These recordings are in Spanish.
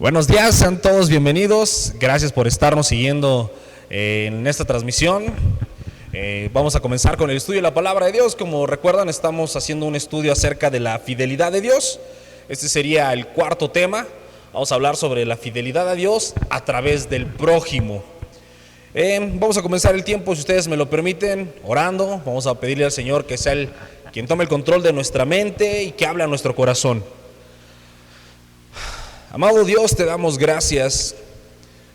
Buenos días, sean todos bienvenidos. Gracias por estarnos siguiendo en esta transmisión. Vamos a comenzar con el estudio de la palabra de Dios. Como recuerdan, estamos haciendo un estudio acerca de la fidelidad de Dios. Este sería el cuarto tema. Vamos a hablar sobre la fidelidad a Dios a través del prójimo. Vamos a comenzar el tiempo, si ustedes me lo permiten, orando. Vamos a pedirle al Señor que sea quien tome el control de nuestra mente y que hable a nuestro corazón. Amado Dios, te damos gracias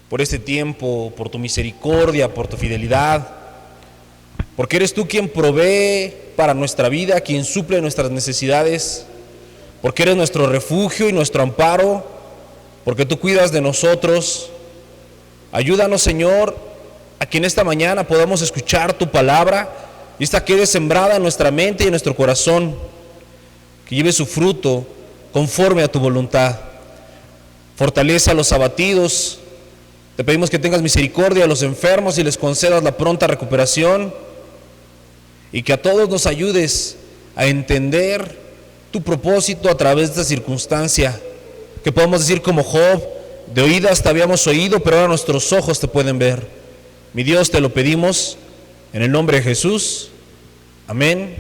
por este tiempo, por tu misericordia, por tu fidelidad, porque eres tú quien provee para nuestra vida, quien suple nuestras necesidades, porque eres nuestro refugio y nuestro amparo, porque tú cuidas de nosotros. Ayúdanos, Señor, a que en esta mañana podamos escuchar tu palabra y esta quede sembrada en nuestra mente y en nuestro corazón, que lleve su fruto conforme a tu voluntad. Fortalece a los abatidos, te pedimos que tengas misericordia a los enfermos y les concedas la pronta recuperación, y que a todos nos ayudes a entender tu propósito a través de esta circunstancia, que podamos decir como Job: de oídas te habíamos oído, pero ahora nuestros ojos te pueden ver. Mi Dios, te lo pedimos en el nombre de Jesús, amén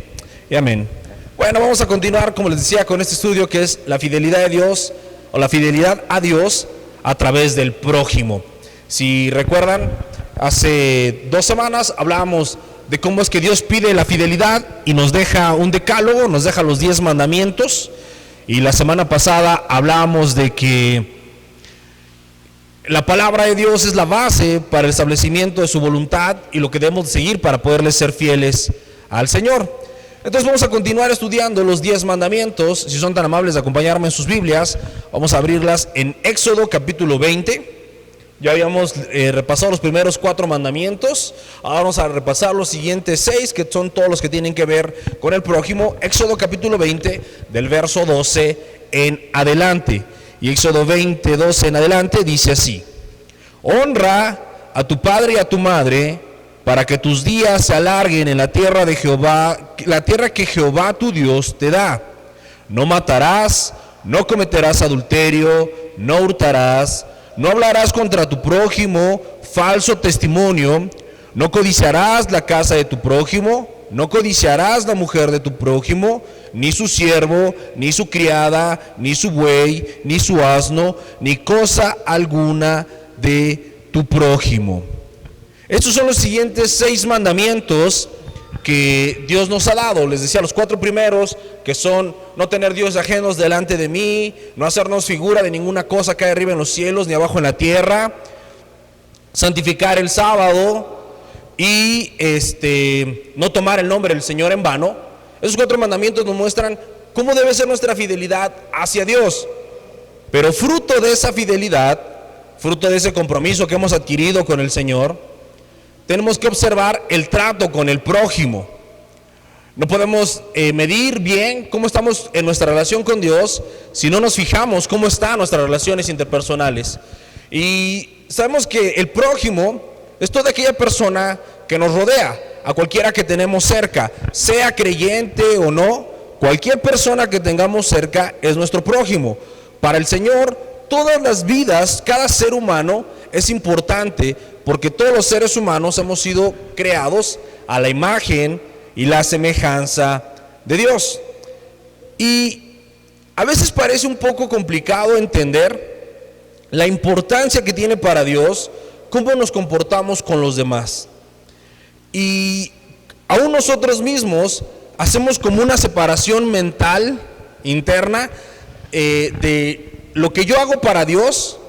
y amén. Bueno, vamos a continuar, como les decía, con este estudio que es la fidelidad de Dios, o la fidelidad a Dios a través del prójimo. Si recuerdan, hace 2 semanas hablábamos de cómo es que Dios pide la fidelidad y nos deja un decálogo, nos deja los 10 mandamientos, y la semana pasada hablábamos de que la palabra de Dios es la base para el establecimiento de su voluntad y lo que debemos seguir para poderle ser fieles al Señor. Entonces vamos a continuar estudiando los 10 mandamientos. Si son tan amables de acompañarme en sus Biblias, vamos a abrirlas en Éxodo capítulo 20. Ya habíamos repasado los primeros 4 mandamientos. Ahora vamos a repasar los siguientes 6, que son todos los que tienen que ver con el prójimo. Éxodo capítulo 20, del verso 12 en adelante. Y Éxodo 20, 12 en adelante dice así: honra a tu padre y a tu madre, para que tus días se alarguen en la tierra de Jehová, la tierra que Jehová tu Dios te da. No matarás, no cometerás adulterio, no hurtarás, no hablarás contra tu prójimo falso testimonio, no codiciarás la casa de tu prójimo, no codiciarás la mujer de tu prójimo, ni su siervo, ni su criada, ni su buey, ni su asno, ni cosa alguna de tu prójimo. Estos son los siguientes 6 mandamientos que Dios nos ha dado. Les decía, los 4 primeros, que son: no tener dioses ajenos delante de mí, no hacernos figura de ninguna cosa que hay arriba en los cielos ni abajo en la tierra, santificar el sábado y no tomar el nombre del Señor en vano. Esos 4 mandamientos nos muestran cómo debe ser nuestra fidelidad hacia Dios. Pero fruto de esa fidelidad, fruto de ese compromiso que hemos adquirido con el Señor, tenemos que observar el trato con el prójimo. No podemos medir bien cómo estamos en nuestra relación con Dios si no nos fijamos cómo están nuestras relaciones interpersonales. Y sabemos que el prójimo es toda aquella persona que nos rodea, a cualquiera que tenemos cerca, sea creyente o no. Cualquier persona que tengamos cerca es nuestro prójimo. Para el Señor, todas las vidas, cada ser humano es importante, porque todos los seres humanos hemos sido creados a la imagen y la semejanza de Dios. Y a veces parece un poco complicado entender la importancia que tiene para Dios cómo nos comportamos con los demás. Y aún nosotros mismos hacemos como una separación mental interna de lo que yo hago para Dios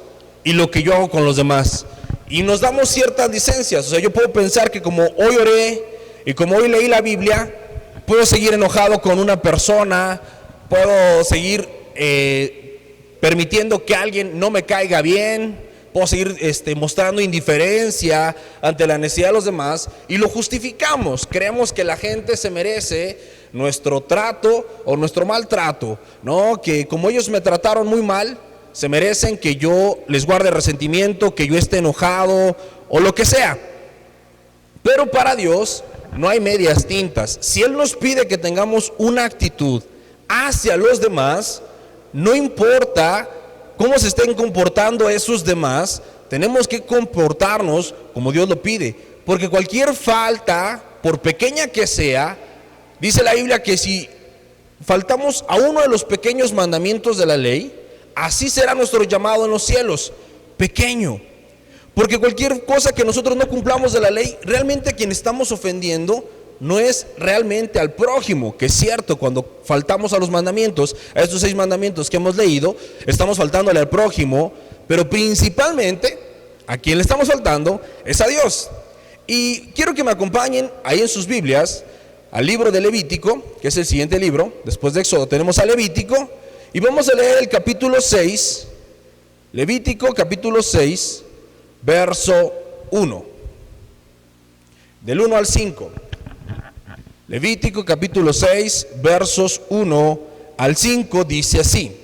y lo que yo hago con los demás. Y nos damos ciertas licencias. O sea, yo puedo pensar que como hoy oré y como hoy leí la Biblia, puedo seguir enojado con una persona, puedo seguir permitiendo que alguien no me caiga bien, puedo seguir mostrando indiferencia ante la necesidad de los demás, y lo justificamos. Creemos que la gente se merece nuestro trato o nuestro maltrato, ¿no? Que como ellos me trataron muy mal, se merecen que yo les guarde resentimiento, que yo esté enojado o lo que sea. Pero para Dios no hay medias tintas. Si Él nos pide que tengamos una actitud hacia los demás, no importa cómo se estén comportando esos demás, tenemos que comportarnos como Dios lo pide. Porque cualquier falta, por pequeña que sea, dice la Biblia que si faltamos a uno de los pequeños mandamientos de la ley, así será nuestro llamado en los cielos, pequeño. Porque cualquier cosa que nosotros no cumplamos de la ley, realmente a quien estamos ofendiendo no es realmente al prójimo, que es cierto, cuando faltamos a los mandamientos, a estos 6 mandamientos que hemos leído, estamos faltándole al prójimo, pero principalmente a quien le estamos faltando es a Dios. Y quiero que me acompañen ahí en sus Biblias al libro de Levítico, que es el siguiente libro, después de Éxodo tenemos a Levítico, y vamos a leer el capítulo 6, Levítico capítulo 6, verso 1, del 1 al 5. Levítico capítulo 6, versos 1 al 5, dice así: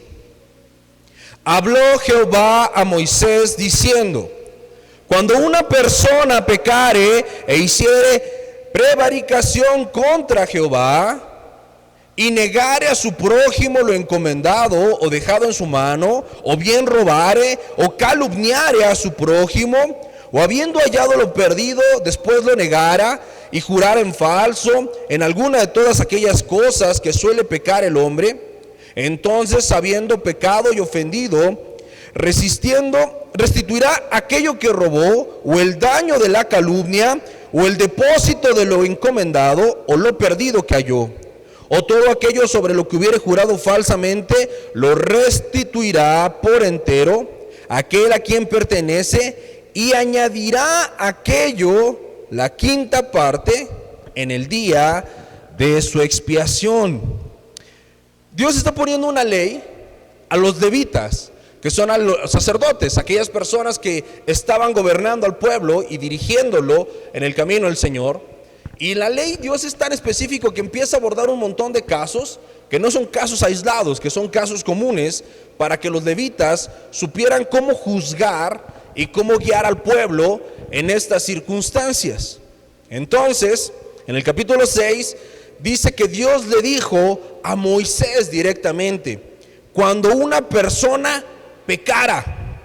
Habló Jehová a Moisés diciendo: Cuando una persona pecare e hiciere prevaricación contra Jehová, y negare a su prójimo lo encomendado o dejado en su mano, o bien robare o calumniare a su prójimo, o habiendo hallado lo perdido, después lo negara y jurara en falso en alguna de todas aquellas cosas que suele pecar el hombre, entonces, habiendo pecado y ofendido, restituirá aquello que robó, o el daño de la calumnia, o el depósito de lo encomendado, o lo perdido que halló, o todo aquello sobre lo que hubiere jurado falsamente, lo restituirá por entero aquel a quien pertenece, y añadirá aquello, la quinta parte, en el día de su expiación. Dios está poniendo una ley a los levitas, que son a los sacerdotes, aquellas personas que estaban gobernando al pueblo y dirigiéndolo en el camino del Señor. Y la ley, Dios es tan específico que empieza a abordar un montón de casos que no son casos aislados, que son casos comunes, para que los levitas supieran cómo juzgar y cómo guiar al pueblo en estas circunstancias. Entonces, en el capítulo 6 dice que Dios le dijo a Moisés directamente: cuando una persona pecara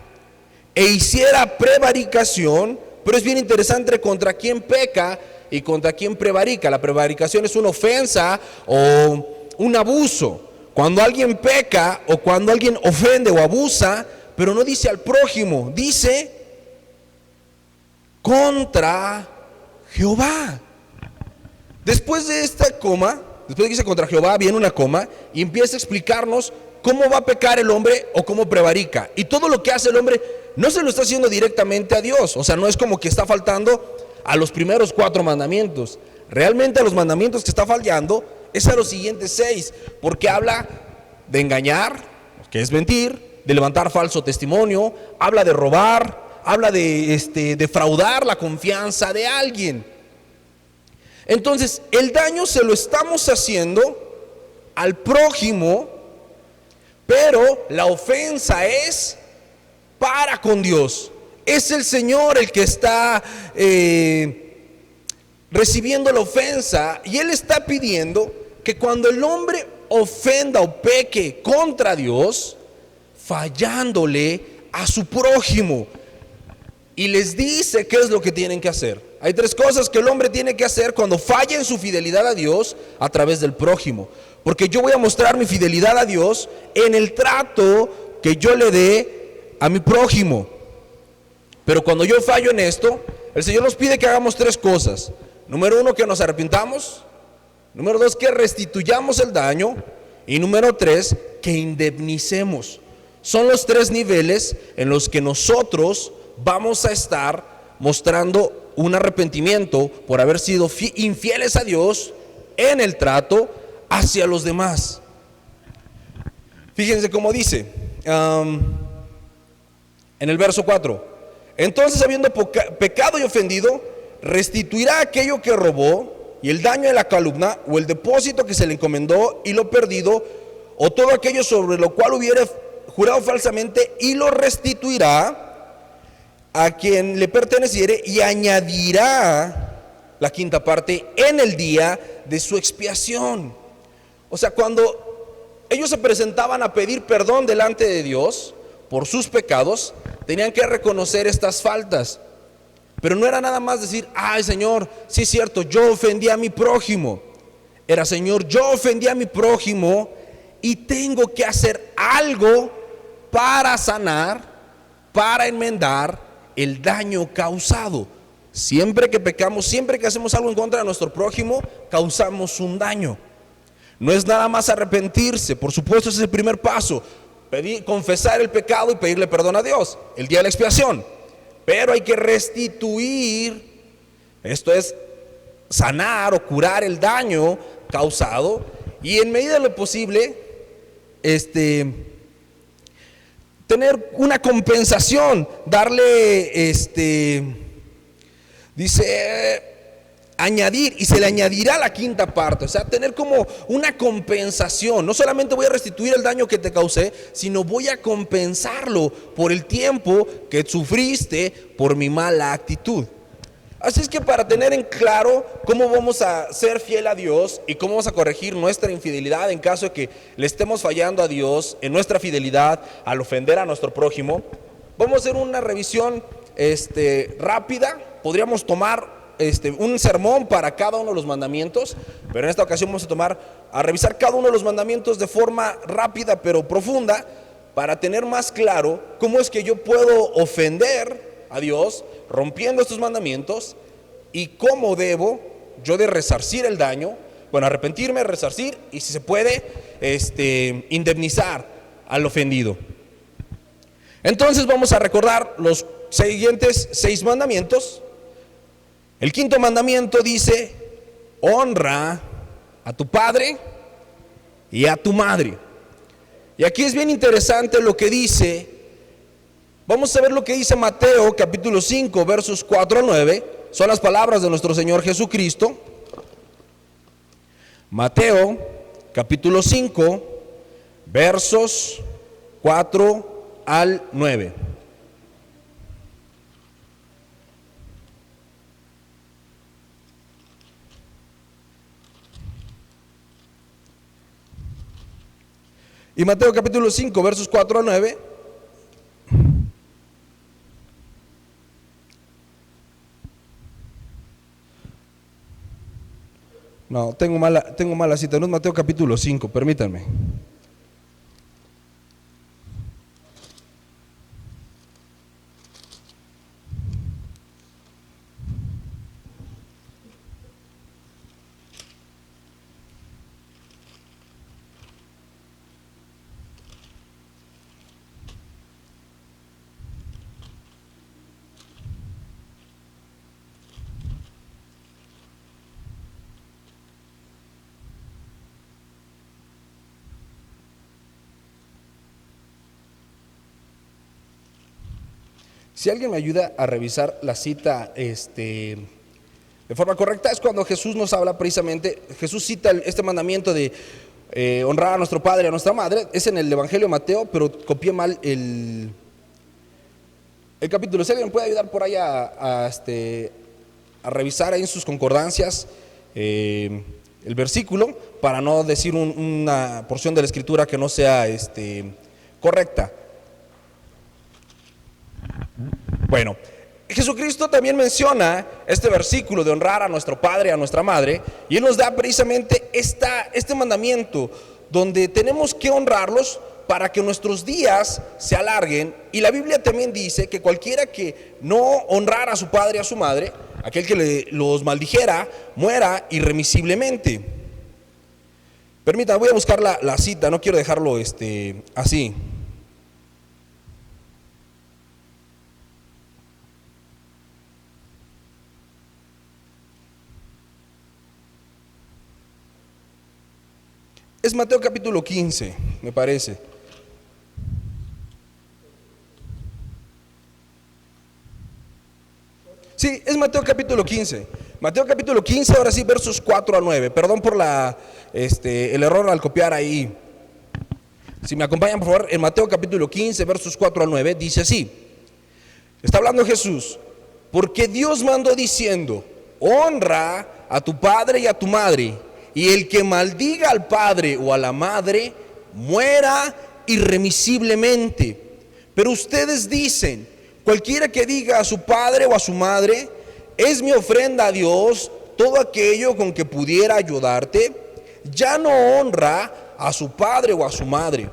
e hiciera prevaricación, pero es bien interesante contra quién peca y contra quién prevarica. La prevaricación es una ofensa o un abuso. Cuando alguien peca o cuando alguien ofende o abusa, pero no dice al prójimo, dice contra Jehová. Después de esta coma, después de que dice contra Jehová, viene una coma y empieza a explicarnos cómo va a pecar el hombre o cómo prevarica. Y todo lo que hace el hombre no se lo está haciendo directamente a Dios. O sea, no es como que está faltando a los primeros 4 mandamientos. Realmente a los mandamientos que está fallando es a los siguientes 6, porque habla de engañar, que es mentir, de levantar falso testimonio, habla de robar, habla de defraudar la confianza de alguien. Entonces, el daño se lo estamos haciendo al prójimo, pero la ofensa es para con Dios. Es el Señor el que está recibiendo la ofensa, y Él está pidiendo que cuando el hombre ofenda o peque contra Dios, fallándole a su prójimo, y les dice qué es lo que tienen que hacer. Hay 3 cosas que el hombre tiene que hacer cuando falla en su fidelidad a Dios a través del prójimo. Porque yo voy a mostrar mi fidelidad a Dios en el trato que yo le dé a mi prójimo. Pero cuando yo fallo en esto, el Señor nos pide que hagamos 3 cosas. Número 1, que nos arrepintamos. Número 2, que restituyamos el daño. Y número 3, que indemnicemos. Son los 3 niveles en los que nosotros vamos a estar mostrando un arrepentimiento por haber sido infieles a Dios en el trato hacia los demás. Fíjense cómo dice en el verso 4: entonces, habiendo pecado y ofendido, restituirá aquello que robó, y el daño de la calumnia, o el depósito que se le encomendó, y lo perdido, o todo aquello sobre lo cual hubiera jurado falsamente, y lo restituirá a quien le perteneciere, y añadirá la quinta parte en el día de su expiación. O sea, cuando ellos se presentaban a pedir perdón delante de Dios por sus pecados, tenían que reconocer estas faltas. Pero no era nada más decir, ay Señor, sí es cierto, yo ofendí a mi prójimo. Era, Señor, yo ofendí a mi prójimo y tengo que hacer algo para sanar, para enmendar el daño causado. Siempre que pecamos, siempre que hacemos algo en contra de nuestro prójimo, causamos un daño. No es nada más arrepentirse, por supuesto ese es el primer paso, confesar el pecado y pedirle perdón a Dios, el día de la expiación. Pero hay que restituir, esto es sanar o curar el daño causado, y en medida de lo posible, tener una compensación, darle, dice, añadir, y se le añadirá la quinta parte, o sea, tener como una compensación. No solamente voy a restituir el daño que te causé, sino voy a compensarlo por el tiempo que sufriste por mi mala actitud. Así es que para tener en claro cómo vamos a ser fiel a Dios y cómo vamos a corregir nuestra infidelidad en caso de que le estemos fallando a Dios en nuestra fidelidad al ofender a nuestro prójimo, vamos a hacer una revisión rápida. Podríamos tomar un sermón para cada uno de los mandamientos, pero en esta ocasión vamos a revisar cada uno de los mandamientos de forma rápida pero profunda, para tener más claro cómo es que yo puedo ofender a Dios rompiendo estos mandamientos y cómo debo yo de resarcir el daño, bueno, arrepentirme, resarcir y si se puede indemnizar al ofendido. Entonces vamos a recordar los siguientes 6 mandamientos. El quinto mandamiento dice: honra a tu padre y a tu madre. Y aquí es bien interesante lo que dice. Vamos a ver lo que dice Mateo capítulo 5 versos 4 a 9. Son las palabras de nuestro Señor Jesucristo. Mateo capítulo 5 versos 4 al 9. Y Mateo capítulo 5 versos 4 a 9. No, tengo mala cita, no es Mateo capítulo 5, permítanme. Si alguien me ayuda a revisar la cita de forma correcta, es cuando Jesús nos habla precisamente. Jesús cita este mandamiento de honrar a nuestro padre y a nuestra madre. Es en el Evangelio de Mateo, pero copié mal el capítulo. Si alguien me puede ayudar por ahí a revisar ahí en sus concordancias el versículo, para no decir una porción de la escritura que no sea correcta. Bueno, Jesucristo también menciona este versículo de honrar a nuestro padre y a nuestra madre, y Él nos da precisamente este mandamiento donde tenemos que honrarlos para que nuestros días se alarguen. Y la Biblia también dice que cualquiera que no honrara a su padre y a su madre, aquel que los maldijera, muera irremisiblemente. Permítanme, voy a buscar la cita, no quiero dejarlo así. Es Mateo capítulo 15, me parece. Sí, es Mateo capítulo 15. Mateo capítulo 15, ahora sí, versos 4 a 9. Perdón por el error al copiar ahí. Si me acompañan, por favor, en Mateo capítulo 15, versos 4 a 9, dice así. Está hablando Jesús. Porque Dios mandó diciendo: honra a tu padre y a tu madre, y el que maldiga al padre o a la madre muera irremisiblemente. Pero ustedes dicen: cualquiera que diga a su padre o a su madre, es mi ofrenda a Dios, todo aquello con que pudiera ayudarte, ya no honra a su padre o a su madre.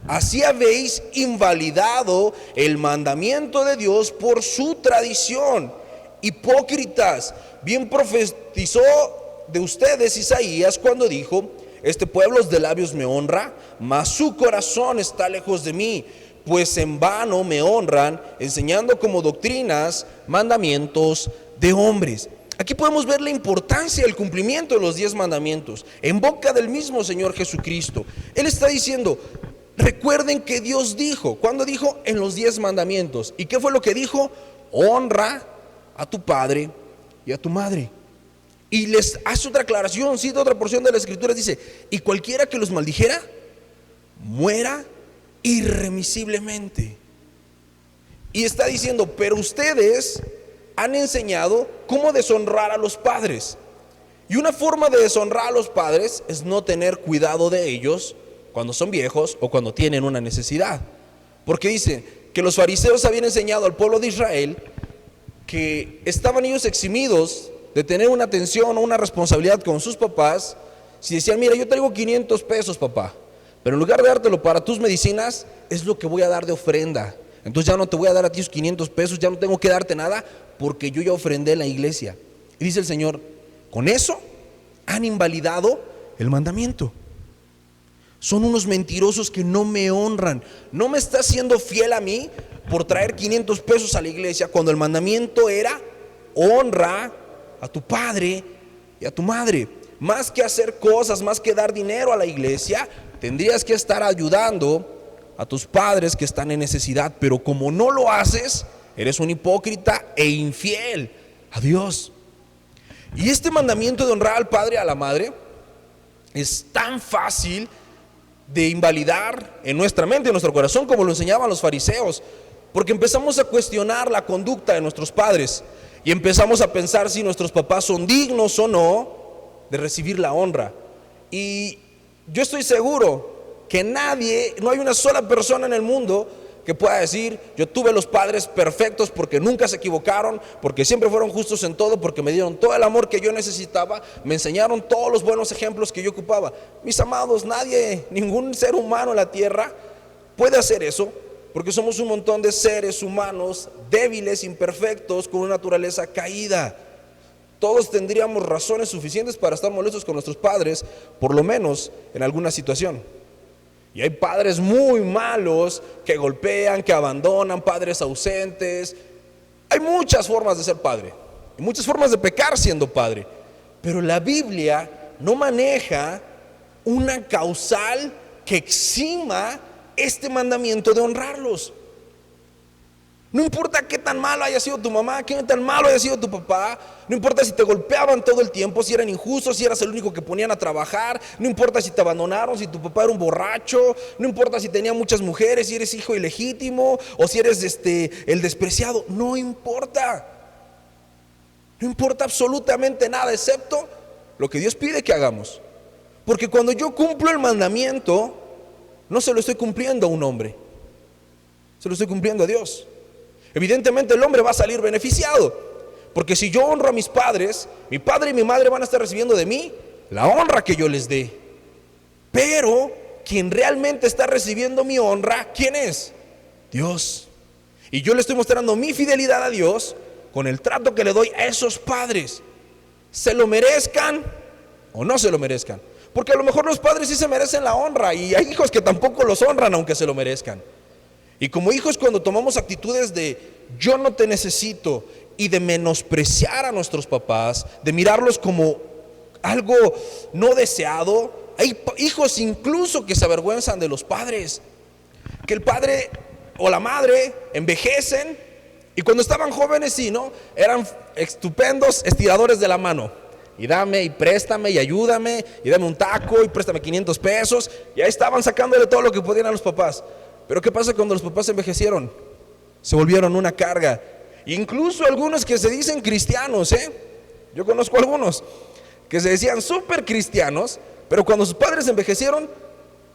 Así habéis invalidado el mandamiento de Dios por su tradición. Hipócritas, bien profetizó de ustedes Isaías cuando dijo: este pueblo de labios me honra, mas su corazón está lejos de mí, pues en vano me honran, enseñando como doctrinas mandamientos de hombres. Aquí podemos ver la importancia del cumplimiento de los 10 mandamientos en boca del mismo Señor Jesucristo. Él está diciendo: recuerden que Dios dijo. ¿Cuándo dijo? En los 10 mandamientos. ¿Y qué fue lo que dijo? Honra a tu padre y a tu madre. Y les hace otra aclaración, cita otra porción de la Escritura, dice: y cualquiera que los maldijera, muera irremisiblemente. Y está diciendo: pero ustedes han enseñado cómo deshonrar a los padres. Y una forma de deshonrar a los padres es no tener cuidado de ellos cuando son viejos o cuando tienen una necesidad. Porque dice que los fariseos habían enseñado al pueblo de Israel que estaban ellos eximidos de tener una atención o una responsabilidad con sus papás. Si decían: mira, yo traigo 500 pesos, papá, pero en lugar de dártelo para tus medicinas, es lo que voy a dar de ofrenda. Entonces ya no te voy a dar a ti esos 500 pesos, ya no tengo que darte nada, porque yo ya ofrendé en la iglesia. Y dice el Señor: con eso han invalidado el mandamiento. Son unos mentirosos que no me honran. No me está siendo fiel a mí por traer 500 pesos a la iglesia, cuando el mandamiento era: honra a tu padre y a tu madre. Más que hacer cosas, más que dar dinero a la iglesia, tendrías que estar ayudando a tus padres que están en necesidad. Pero como no lo haces, eres un hipócrita e infiel a Dios. Y este mandamiento de honrar al padre y a la madre es tan fácil de invalidar en nuestra mente, en nuestro corazón, como lo enseñaban los fariseos, porque empezamos a cuestionar la conducta de nuestros padres y empezamos a pensar si nuestros papás son dignos o no de recibir la honra. Y yo estoy seguro que no hay una sola persona en el mundo que pueda decir: yo tuve los padres perfectos porque nunca se equivocaron, porque siempre fueron justos en todo, porque me dieron todo el amor que yo necesitaba, me enseñaron todos los buenos ejemplos que yo ocupaba. Mis amados, nadie, ningún ser humano en la tierra puede hacer eso, porque somos un montón de seres humanos débiles, imperfectos, con una naturaleza caída. Todos tendríamos razones suficientes para estar molestos con nuestros padres, por lo menos en alguna situación. Y hay padres muy malos que golpean, que abandonan, padres ausentes. Hay muchas formas de ser padre y muchas formas de pecar siendo padre. Pero la Biblia no maneja una causal que exima este mandamiento de honrarlos. No importa qué tan malo haya sido tu mamá, qué tan malo haya sido tu papá, no importa si te golpeaban todo el tiempo, si eran injustos, si eras el único que ponían a trabajar, no importa si te abandonaron, si tu papá era un borracho, no importa si tenía muchas mujeres, si eres hijo ilegítimo o si eres el despreciado, no importa. No importa absolutamente nada excepto lo que Dios pide que hagamos. Porque cuando yo cumplo el mandamiento, no se lo estoy cumpliendo a un hombre, se lo estoy cumpliendo a Dios. Evidentemente el hombre va a salir beneficiado, porque si yo honro a mis padres, mi padre y mi madre van a estar recibiendo de mí la honra que yo les dé. Pero quien realmente está recibiendo mi honra, ¿quién es? Dios. Y yo le estoy mostrando mi fidelidad a Dios con el trato que le doy a esos padres, se lo merezcan o no se lo merezcan. Porque a lo mejor los padres sí se merecen la honra, y hay hijos que tampoco los honran aunque se lo merezcan. Y como hijos, cuando tomamos actitudes de yo no te necesito y de menospreciar a nuestros papás, de mirarlos como algo no deseado, hay hijos incluso que se avergüenzan de los padres, que el padre o la madre envejecen y cuando estaban jóvenes sí, ¿no? Eran estupendos estiradores de la mano. Y dame, y préstame, y ayúdame, y dame un taco, y préstame 500 pesos. Y ahí estaban sacándole todo lo que podían a los papás. Pero ¿qué pasa cuando los papás envejecieron? Se volvieron una carga. Incluso algunos que se dicen cristianos, yo conozco algunos que se decían súper cristianos, pero cuando sus padres envejecieron,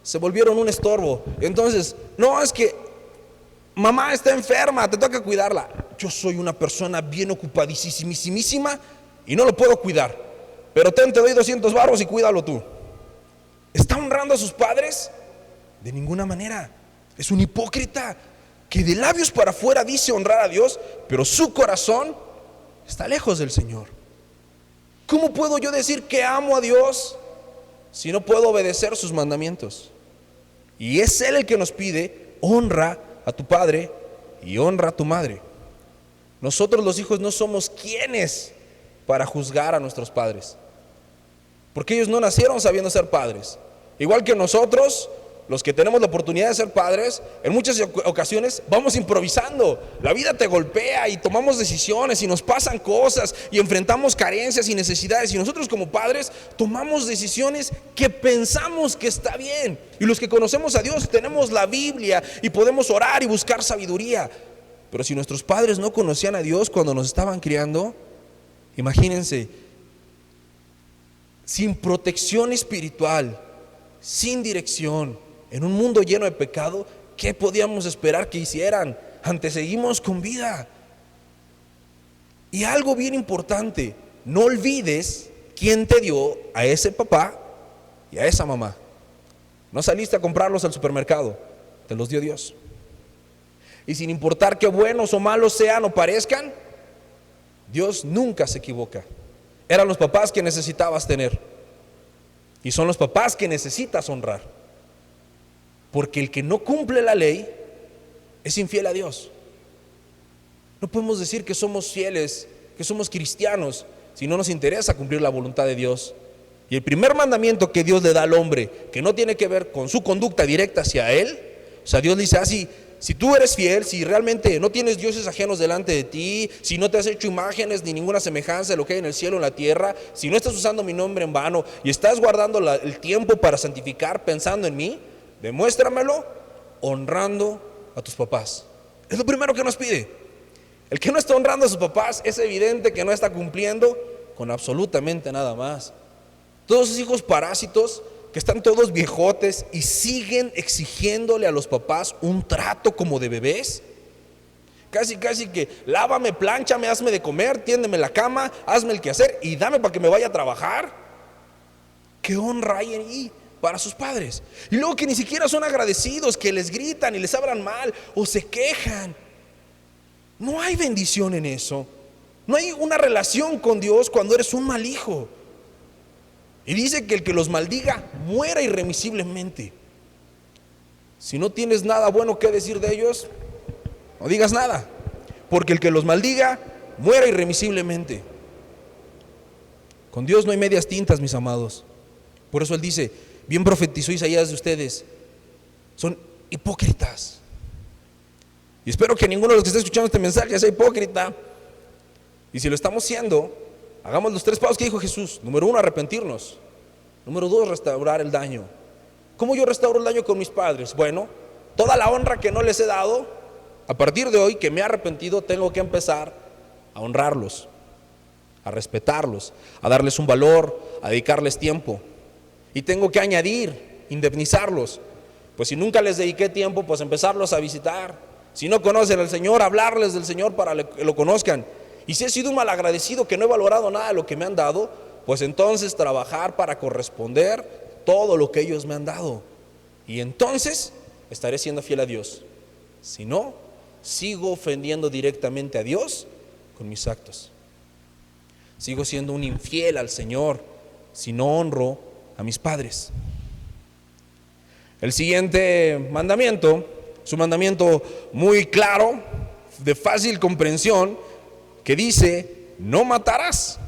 se volvieron un estorbo. Entonces, no, es que Mamá está enferma, te toca cuidarla. Yo soy una persona bien ocupadísimísima y no lo puedo cuidar. Pero te doy 200 varos y cuídalo tú. ¿Está honrando a sus padres? De ninguna manera. Es un hipócrita que de labios para afuera dice honrar a Dios, pero su corazón está lejos del Señor. ¿Cómo puedo yo decir que amo a Dios si no puedo obedecer sus mandamientos? Y es Él el que nos pide: honra a tu padre y honra a tu madre. Nosotros los hijos no somos quienes para juzgar a nuestros padres, porque ellos no nacieron sabiendo ser padres. Igual que nosotros, los que tenemos la oportunidad de ser padres, en muchas ocasiones vamos improvisando. La vida te golpea y tomamos decisiones y nos pasan cosas y enfrentamos carencias y necesidades, y nosotros como padres tomamos decisiones que pensamos que está bien. Y los que conocemos a Dios tenemos la Biblia y podemos orar y buscar sabiduría. Pero si nuestros padres no conocían a Dios cuando nos estaban criando, imagínense, sin protección espiritual, sin dirección, en un mundo lleno de pecado, ¿qué podíamos esperar que hicieran? Antes seguimos con vida. Y algo bien importante: no olvides quién te dio a ese papá y a esa mamá. No saliste a comprarlos al supermercado, te los dio Dios. Y sin importar qué buenos o malos sean o parezcan, Dios nunca se equivoca. Eran los papás que necesitabas tener, y son los papás que necesitas honrar. Porque el que no cumple la ley es infiel a Dios. No podemos decir que somos fieles, que somos cristianos, si no nos interesa cumplir la voluntad de Dios. Y el primer mandamiento que Dios le da al hombre, que no tiene que ver con su conducta directa hacia él, o sea, Dios le dice así: si tú eres fiel, si realmente no tienes dioses ajenos delante de ti, si no te has hecho imágenes ni ninguna semejanza de lo que hay en el cielo o en la tierra, si no estás usando mi nombre en vano y estás guardando el tiempo para santificar pensando en mí, demuéstramelo honrando a tus papás. Es lo primero que nos pide. El que no está honrando a sus papás es evidente que no está cumpliendo con absolutamente nada más. Todos esos hijos parásitos que están todos viejotes y siguen exigiéndole a los papás un trato como de bebés. Casi que lávame, plánchame, hazme de comer, tiéndeme la cama, hazme el quehacer y dame para que me vaya a trabajar. ¿Qué honra hay ahí para sus padres? Y luego que ni siquiera son agradecidos, que les gritan y les hablan mal o se quejan. No hay bendición en eso. No hay una relación con Dios cuando eres un mal hijo. Y dice que el que los maldiga muera irremisiblemente. Si no tienes nada bueno que decir de ellos, no digas nada, porque el que los maldiga muera irremisiblemente. Con Dios no hay medias tintas, mis amados. Por eso Él dice: bien profetizó Isaías de ustedes, son hipócritas. Y espero que ninguno de los que está escuchando este mensaje sea hipócrita. Y si lo estamos siendo, hagamos los 3 pasos que dijo Jesús. Número 1, arrepentirnos. Número 2, restaurar el daño. ¿Cómo yo restauro el daño con mis padres? Bueno, toda la honra que no les he dado, a partir de hoy que me he arrepentido, tengo que empezar a honrarlos, a respetarlos, a darles un valor, a dedicarles tiempo. Y tengo que añadir, indemnizarlos. Pues si nunca les dediqué tiempo, pues empezarlos a visitar. Si no conocen al Señor, hablarles del Señor para que lo conozcan. Y si he sido un malagradecido que no he valorado nada de lo que me han dado, pues entonces trabajar para corresponder todo lo que ellos me han dado. Y entonces estaré siendo fiel a Dios. Si no, sigo ofendiendo directamente a Dios con mis actos. Sigo siendo un infiel al Señor si no honro a mis padres. El siguiente mandamiento es un mandamiento muy claro, de fácil comprensión, que dice: no matarás,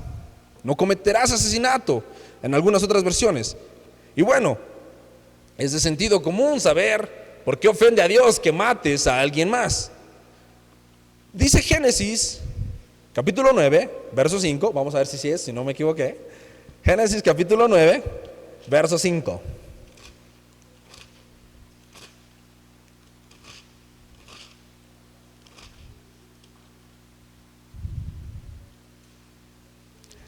no cometerás asesinato, en algunas otras versiones. Y bueno, es de sentido común saber por qué ofende a Dios que mates a alguien más. Dice Génesis capítulo 9, verso 5, vamos a ver si es, si no me equivoqué. Génesis capítulo 9, verso 5.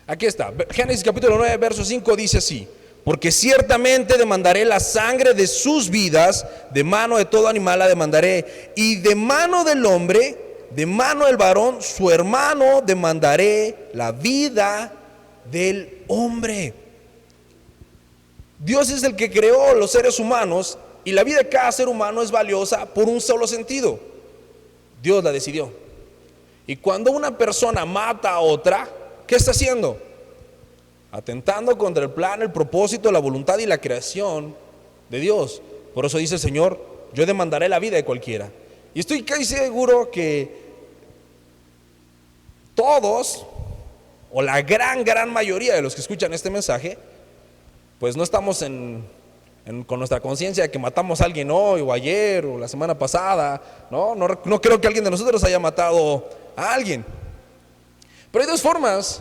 Aquí está, Génesis capítulo 9, verso 5 dice así: Porque ciertamente demandaré la sangre de sus vidas, de mano de todo animal la demandaré, y de mano del hombre, de mano del varón, su hermano, demandaré la vida del hombre. Dios es el que creó los seres humanos, y la vida de cada ser humano es valiosa por un solo sentido. Dios la decidió. Y cuando una persona mata a otra, ¿qué está haciendo? Atentando contra el plan, el propósito, la voluntad y la creación de Dios. Por eso dice el Señor: yo demandaré la vida de cualquiera. Y estoy casi seguro que todos, o la gran mayoría de los que escuchan este mensaje, pues no estamos con nuestra conciencia de que matamos a alguien hoy o ayer o la semana pasada. No creo que alguien de nosotros haya matado a alguien. Pero hay dos formas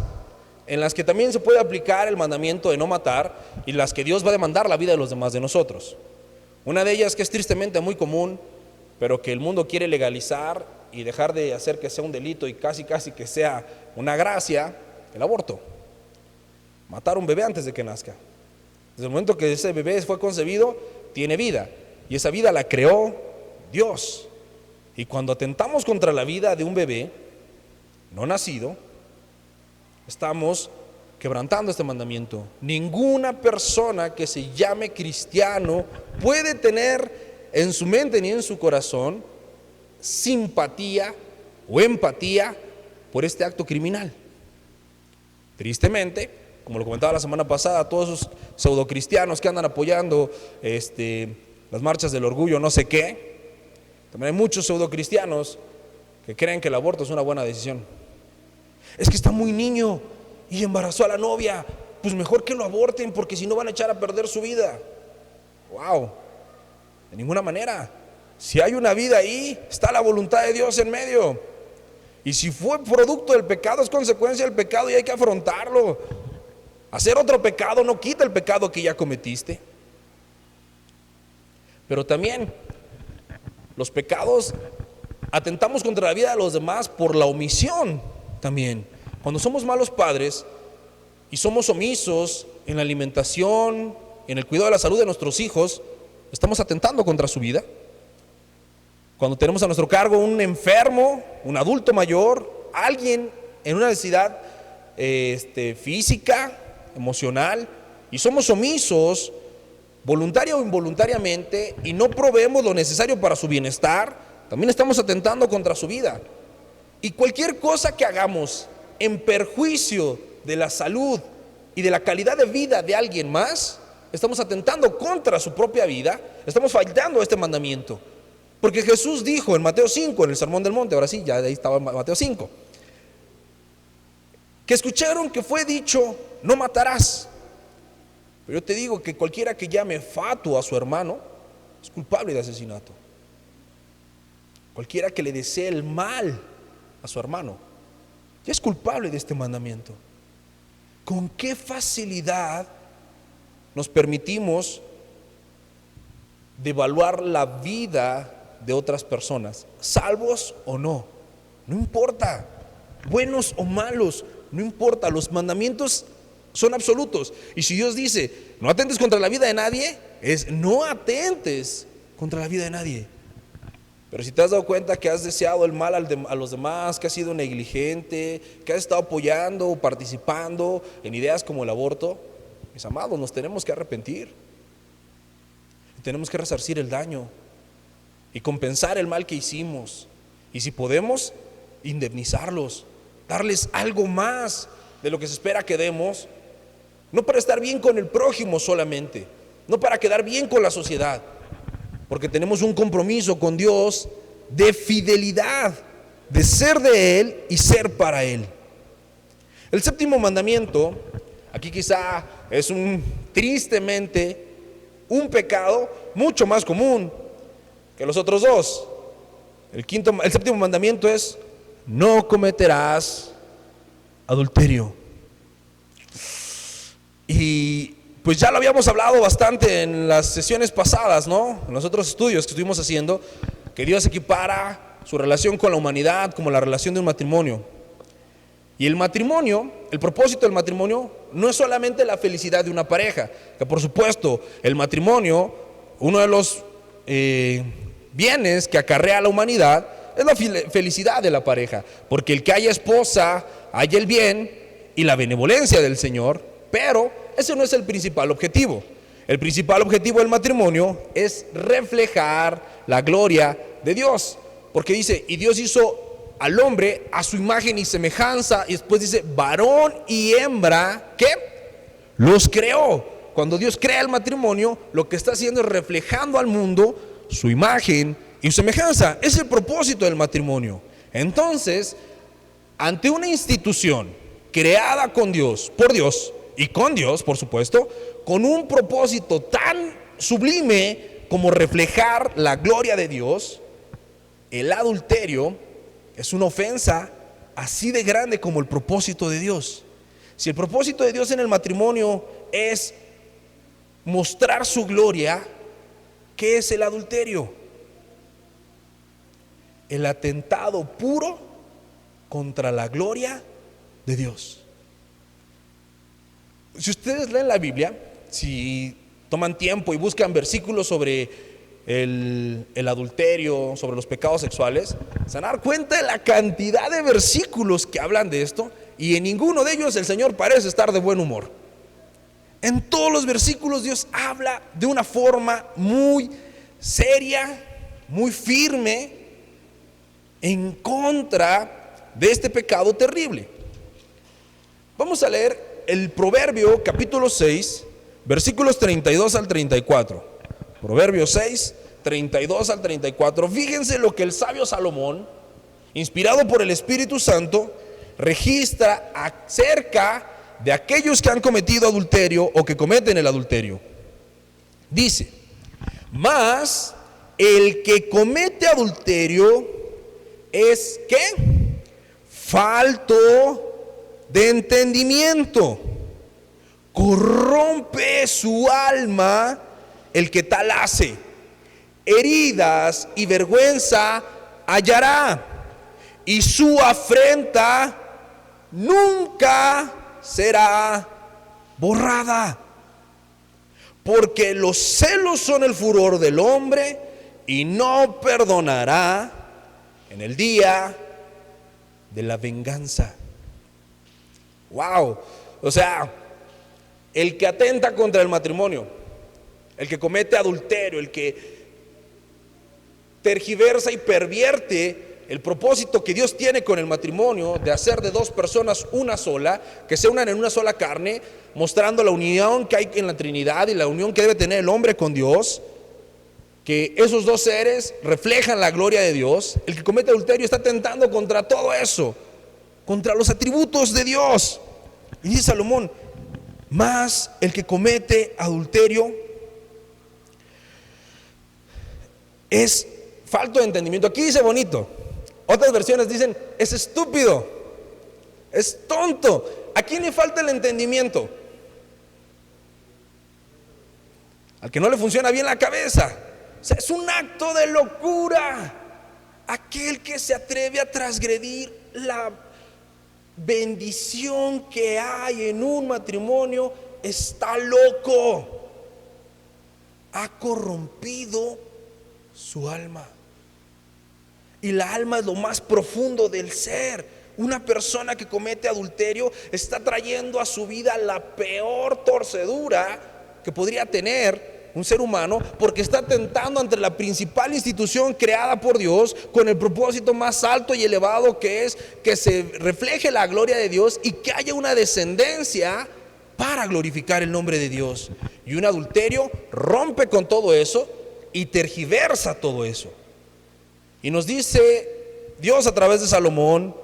en las que también se puede aplicar el mandamiento de no matar, y las que Dios va a demandar la vida de los demás de nosotros. Una de ellas, que es tristemente muy común, pero que el mundo quiere legalizar y dejar de hacer que sea un delito y casi que sea una gracia: el aborto. Matar a un bebé antes de que nazca. Desde el momento que ese bebé fue concebido, tiene vida, y esa vida la creó Dios. Y cuando atentamos contra la vida de un bebé no nacido, estamos quebrantando este mandamiento. Ninguna persona que se llame cristiano puede tener en su mente ni en su corazón simpatía o empatía por este acto criminal. Tristemente, como lo comentaba la semana pasada, todos esos pseudocristianos que andan apoyando las marchas del orgullo, no sé qué, también hay muchos pseudocristianos que creen que el aborto es una buena decisión. Es que está muy niño y embarazó a la novia, pues mejor que lo aborten, porque si no van a echar a perder su vida. ¡Wow! De ninguna manera. Si hay una vida ahí, está la voluntad de Dios en medio. Y si fue producto del pecado, es consecuencia del pecado y hay que afrontarlo. Hacer otro pecado no quita el pecado que ya cometiste. Pero también los pecados, atentamos contra la vida de los demás por la omisión también. Cuando somos malos padres y somos omisos en la alimentación, en el cuidado de la salud de nuestros hijos, estamos atentando contra su vida. Cuando tenemos a nuestro cargo un enfermo, un adulto mayor, alguien en una necesidad física, emocional, y somos omisos, voluntaria o involuntariamente, y no proveemos lo necesario para su bienestar, también estamos atentando contra su vida. Y cualquier cosa que hagamos en perjuicio de la salud y de la calidad de vida de alguien más, estamos atentando contra su propia vida, estamos fallando a este mandamiento. Porque Jesús dijo en Mateo 5, en el Sermón del Monte, ahora sí, ya de ahí estaba Mateo 5, que escucharon que fue dicho: no matarás. Pero yo te digo que cualquiera que llame fatuo a su hermano es culpable de asesinato. Cualquiera que le desee el mal a su hermano ya es culpable de este mandamiento. ¿Con qué facilidad nos permitimos devaluar la vida de otras personas, salvos o no? No importa, buenos o malos, no importa. Los mandamientos son absolutos. Y si Dios dice: no atentes contra la vida de nadie, es: no atentes contra la vida de nadie. Pero si te has dado cuenta que has deseado el mal a los demás, que has sido negligente, que has estado apoyando o participando en ideas como el aborto, mis amados, nos tenemos que arrepentir. Tenemos que resarcir el daño y compensar el mal que hicimos. Y si podemos, indemnizarlos, darles algo más de lo que se espera que demos, no para estar bien con el prójimo solamente, no para quedar bien con la sociedad, porque tenemos un compromiso con Dios de fidelidad, de ser de Él y ser para Él. El séptimo mandamiento, aquí quizá es tristemente un pecado mucho más común que los otros dos. El séptimo mandamiento es: no cometerás adulterio. Y pues ya lo habíamos hablado bastante en las sesiones pasadas, ¿no? En los otros estudios que estuvimos haciendo, que Dios equipara su relación con la humanidad como la relación de un matrimonio. Y el matrimonio, el propósito del matrimonio no es solamente la felicidad de una pareja, que por supuesto el matrimonio, uno de los bienes que acarrea a la humanidad es la felicidad de la pareja, porque el que haya esposa, haya el bien y la benevolencia del Señor, pero ese no es el principal objetivo. El principal objetivo del matrimonio es reflejar la gloria de Dios, porque dice, y Dios hizo al hombre a su imagen y semejanza, y después dice, varón y hembra, ¿qué? Los creó. Cuando Dios crea el matrimonio, lo que está haciendo es reflejando al mundo su imagen y su semejanza. Es el propósito del matrimonio. Entonces, ante una institución creada con Dios, por Dios y con Dios, por supuesto, con un propósito tan sublime como reflejar la gloria de Dios, el adulterio es una ofensa así de grande como el propósito de Dios. Si el propósito de Dios en el matrimonio es mostrar su gloria, ¿qué es el adulterio? El atentado puro contra la gloria de Dios. Si ustedes leen la Biblia, si toman tiempo y buscan versículos sobre el adulterio, sobre los pecados sexuales, se van a dar cuenta de la cantidad de versículos que hablan de esto, y en ninguno de ellos el Señor parece estar de buen humor. En todos los versículos Dios habla de una forma muy seria, muy firme, en contra de este pecado terrible. Vamos a leer el Proverbio capítulo 6, versículos 32 al 34. Proverbios 6, 32 al 34. Fíjense lo que el sabio Salomón, inspirado por el Espíritu Santo, registra acerca de aquellos que han cometido adulterio o que cometen el adulterio. Dice, mas el que comete adulterio es ¿qué? Falto de entendimiento. Corrompe su alma el que tal hace. Heridas y vergüenza hallará, y su afrenta nunca será borrada. Porque los celos son el furor del hombre, y no perdonará en el día de la venganza. Wow. O sea, el que atenta contra el matrimonio, el que comete adulterio, el que tergiversa y pervierte el propósito que Dios tiene con el matrimonio, de hacer de dos personas una sola, que se unan en una sola carne, mostrando la unión que hay en la Trinidad y la unión que debe tener el hombre con Dios, que esos dos seres reflejan la gloria de Dios. El que comete adulterio está atentando contra todo eso, contra los atributos de Dios. Y dice Salomón, mas el que comete adulterio es falto de entendimiento. Aquí dice bonito, otras versiones dicen es estúpido, es tonto. ¿A quién le falta el entendimiento? Al que no le funciona bien la cabeza. O sea, es un acto de locura. Aquel que se atreve a transgredir la bendición que hay en un matrimonio está loco. Ha corrompido su alma. Y la alma es lo más profundo del ser. Una persona que comete adulterio está trayendo a su vida la peor torcedura que podría tener un ser humano, porque está atentando ante la principal institución creada por Dios, con el propósito más alto y elevado, que es que se refleje la gloria de Dios y que haya una descendencia para glorificar el nombre de Dios. Y un adulterio rompe con todo eso y tergiversa todo eso. Y nos dice Dios a través de Salomón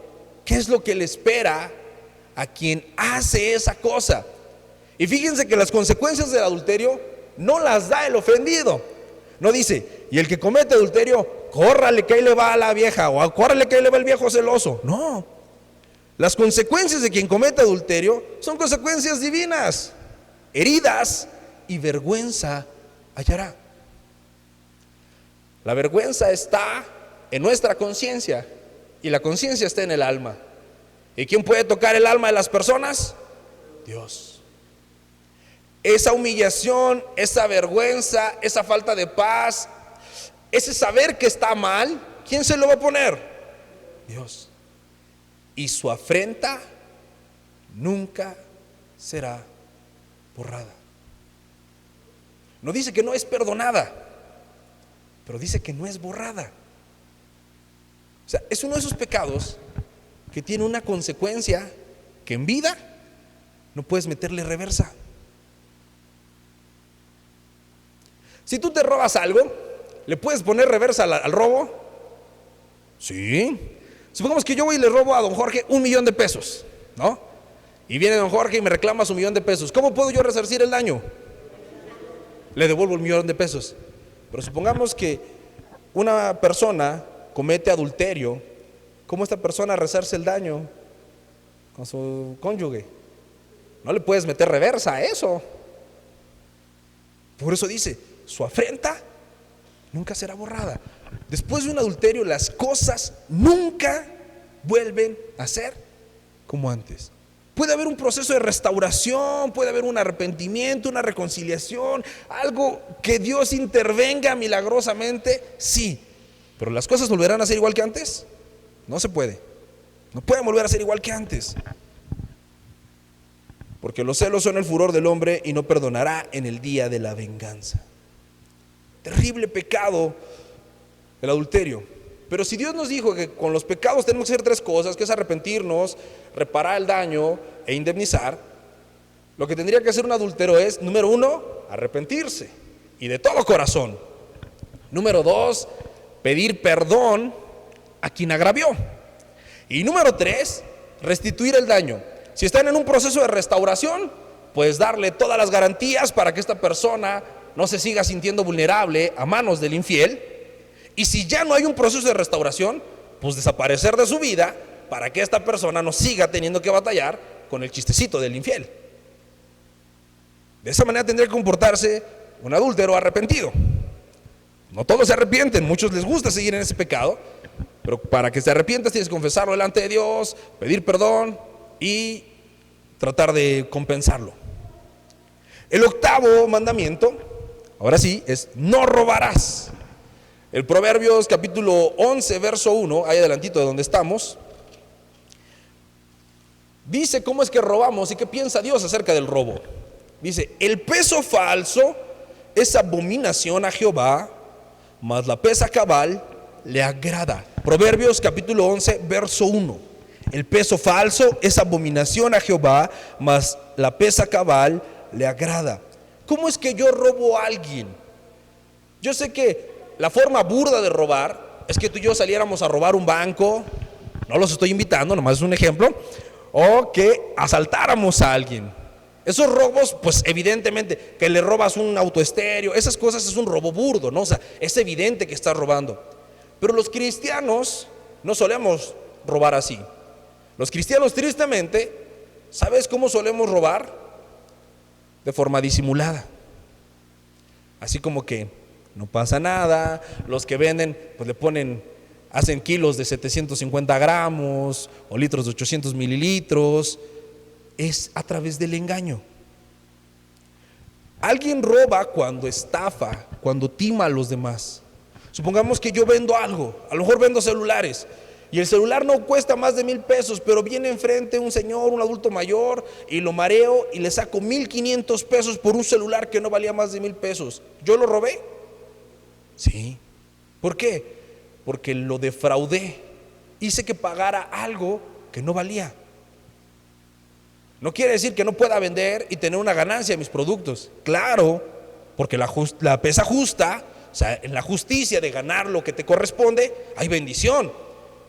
qué es lo que le espera a quien hace esa cosa. Y fíjense que las consecuencias del adulterio no las da el ofendido. No dice, y el que comete adulterio, córrale que ahí le va a la vieja, o córrale que ahí le va el viejo celoso. No, las consecuencias de quien comete adulterio son consecuencias divinas. Heridas y vergüenza hallará. La vergüenza está en nuestra conciencia, y la conciencia está en el alma. ¿Y quién puede tocar el alma de las personas? Dios. Esa humillación, esa vergüenza, esa falta de paz, ese saber que está mal, ¿quién se lo va a poner? Dios. Y su afrenta nunca será borrada. No dice que no es perdonada, pero dice que no es borrada. O sea, es uno de esos pecados que tiene una consecuencia que en vida no puedes meterle reversa. Si tú te robas algo, ¿le puedes poner reversa al robo? Sí. Supongamos que yo voy y le robo a don Jorge 1,000,000 de pesos, ¿no? Y viene don Jorge y me reclama su 1,000,000 de pesos. ¿Cómo puedo yo resarcir el daño? Le devuelvo el 1,000,000 de pesos. Pero supongamos que una persona comete adulterio. ¿Cómo esta persona resarce el daño con su cónyuge? No le puedes meter reversa a eso. Por eso dice, su afrenta nunca será borrada. Después de un adulterio, las cosas nunca vuelven a ser como antes. Puede haber un proceso de restauración, puede haber un arrepentimiento, una reconciliación, algo que Dios intervenga milagrosamente, sí. Pero las cosas volverán a ser igual que antes. No se puede. No pueden volver a ser igual que antes. Porque los celos son el furor del hombre y no perdonará en el día de la venganza. Terrible pecado el adulterio. Pero si Dios nos dijo que con los pecados tenemos que hacer 3 cosas, que es arrepentirnos, reparar el daño e indemnizar, lo que tendría que hacer un adúltero es, número 1, arrepentirse y de todo corazón. Número 2, pedir perdón a quien agravió. Y número 3, restituir el daño. Si están en un proceso de restauración, pues darle todas las garantías para que esta persona no se siga sintiendo vulnerable a manos del infiel. Y si ya no hay un proceso de restauración, pues desaparecer de su vida para que esta persona no siga teniendo que batallar con el chistecito del infiel. De esa manera tendría que comportarse un adúltero arrepentido. No todos se arrepienten, muchos les gusta seguir en ese pecado, pero para que te arrepientas tienes que confesarlo delante de Dios, pedir perdón y tratar de compensarlo. El 8º mandamiento, ahora sí, es no robarás. El Proverbios capítulo 11, verso 1, ahí adelantito de donde estamos, dice cómo es que robamos y qué piensa Dios acerca del robo. Dice, el peso falso es abominación a Jehová, mas la pesa cabal le agrada. Proverbios capítulo 11, verso 1. El peso falso es abominación a Jehová, mas la pesa cabal le agrada. ¿Cómo es que yo robo a alguien? Yo sé que la forma burda de robar es que tú y yo saliéramos a robar un banco, no los estoy invitando, nomás es un ejemplo, o que asaltáramos a alguien. Esos robos, pues evidentemente, que le robas un autoestéreo, esas cosas es un robo burdo, ¿no? O sea, es evidente que estás robando. Pero los cristianos no solemos robar así. Los cristianos, tristemente, ¿sabes cómo solemos robar? De forma disimulada. Así como que no pasa nada, los que venden, pues le ponen, hacen kilos de 750 gramos o litros de 800 mililitros. Es a través del engaño. Alguien roba cuando estafa, cuando tima a los demás. Supongamos que yo vendo algo, a lo mejor vendo celulares, y el celular no cuesta más de 1,000 pesos, pero viene enfrente un señor, un adulto mayor, y lo mareo y le saco 1,500 pesos por un celular que no valía más de 1,000 pesos. ¿Yo lo robé? Sí. ¿Por qué? Porque lo defraudé. Hice que pagara algo que no valía. No quiere decir que no pueda vender y tener una ganancia en mis productos. Claro, porque la pesa justa, o sea, en la justicia de ganar lo que te corresponde, hay bendición.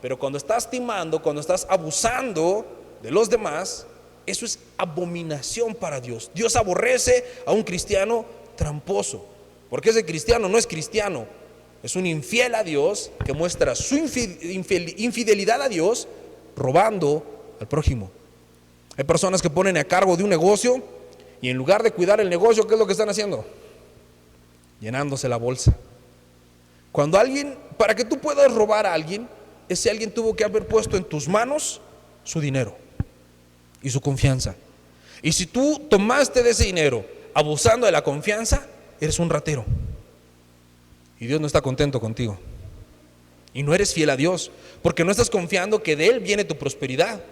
Pero cuando estás timando, cuando estás abusando de los demás, eso es abominación para Dios. Dios aborrece a un cristiano tramposo, porque ese cristiano no es cristiano, es un infiel a Dios que muestra su infidelidad a Dios robando al prójimo. Hay personas que ponen a cargo de un negocio y en lugar de cuidar el negocio, ¿qué es lo que están haciendo? Llenándose la bolsa. Cuando alguien, para que tú puedas robar a alguien, ese alguien tuvo que haber puesto en tus manos su dinero y su confianza. Y si tú tomaste de ese dinero abusando de la confianza, eres un ratero. Y Dios no está contento contigo. Y no eres fiel a Dios, porque no estás confiando que de Él viene tu prosperidad.